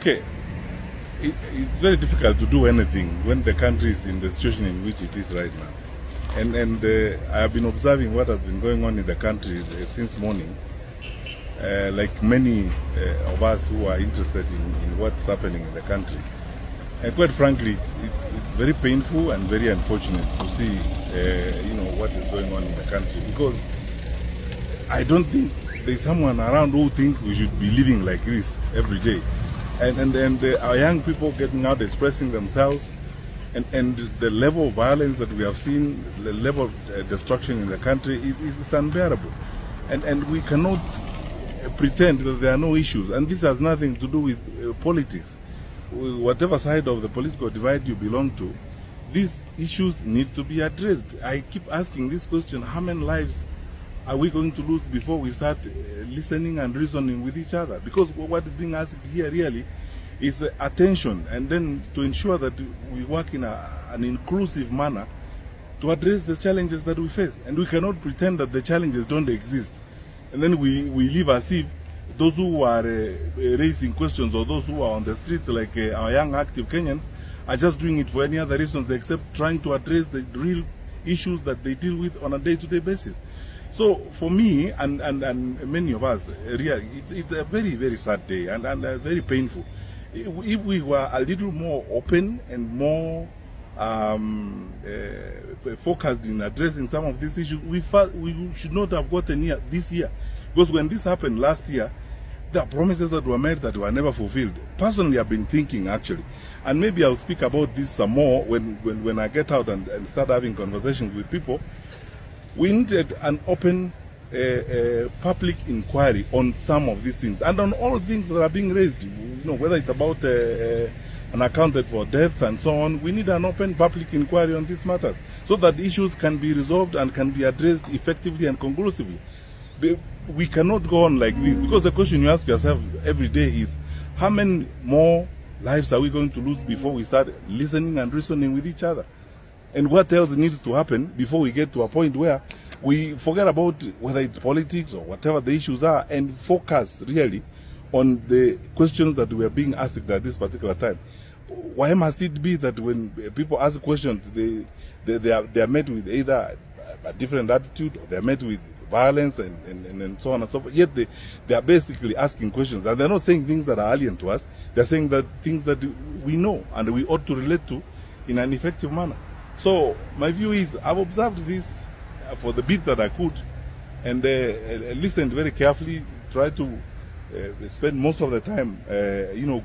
Okay, it's very difficult to do anything when the country is in the situation in which it is right now. And I have been observing what has been going on in the country since morning. Like many of us who are interested in what's happening in the country. And quite frankly, it's very painful and very unfortunate to see, what is going on in the country, because I don't think there's someone around who thinks we should be living like this every day. And our young people getting out, expressing themselves, and the level of violence that we have seen, the level of destruction in the country is unbearable. And we cannot pretend that there are no issues. And this has nothing to do with politics. Whatever side of the political divide you belong to, these issues need to be addressed. I keep asking this question: how many lives are we going to lose before we start listening and reasoning with each other? Because what is being asked here really is attention, and then to ensure that we work in an inclusive manner to address the challenges that we face. And we cannot pretend that the challenges don't exist, and then we live as if those who are raising questions, or those who are on the streets, like our young active Kenyans, are just doing it for any other reasons except trying to address the real issues that they deal with on a day-to-day basis. So for me and many of us, really, it's a very, very sad day and very painful. If we were a little more open and more focused in addressing some of these issues, we should not have gotten here this year. Because when this happened last year, there are promises that were made that were never fulfilled. Personally, I've been thinking, actually, and maybe I'll speak about this some more when I get out and start having conversations with people. We needed an open public inquiry on some of these things, and on all things that are being raised, whether it's about an accounted for deaths and so on. We need an open public inquiry on these matters so that issues can be resolved and can be addressed effectively and conclusively. We cannot go on like this, because the question you ask yourself every day is: how many more lives are we going to lose before we start listening and reasoning with each other? And what else needs to happen before we get to a point where we forget about whether it's politics or whatever the issues are, and focus really on the questions that we are being asked at this particular time? Why must it be that when people ask questions, they are met with either a different attitude, or they are met with violence and so on and so forth? Yet they are basically asking questions, and they're not saying things that are alien to us. They're saying that things that we know and we ought to relate to in an effective manner. So my view is, I've observed this for the bit that I could, and listened very carefully, tried to spend most of the time,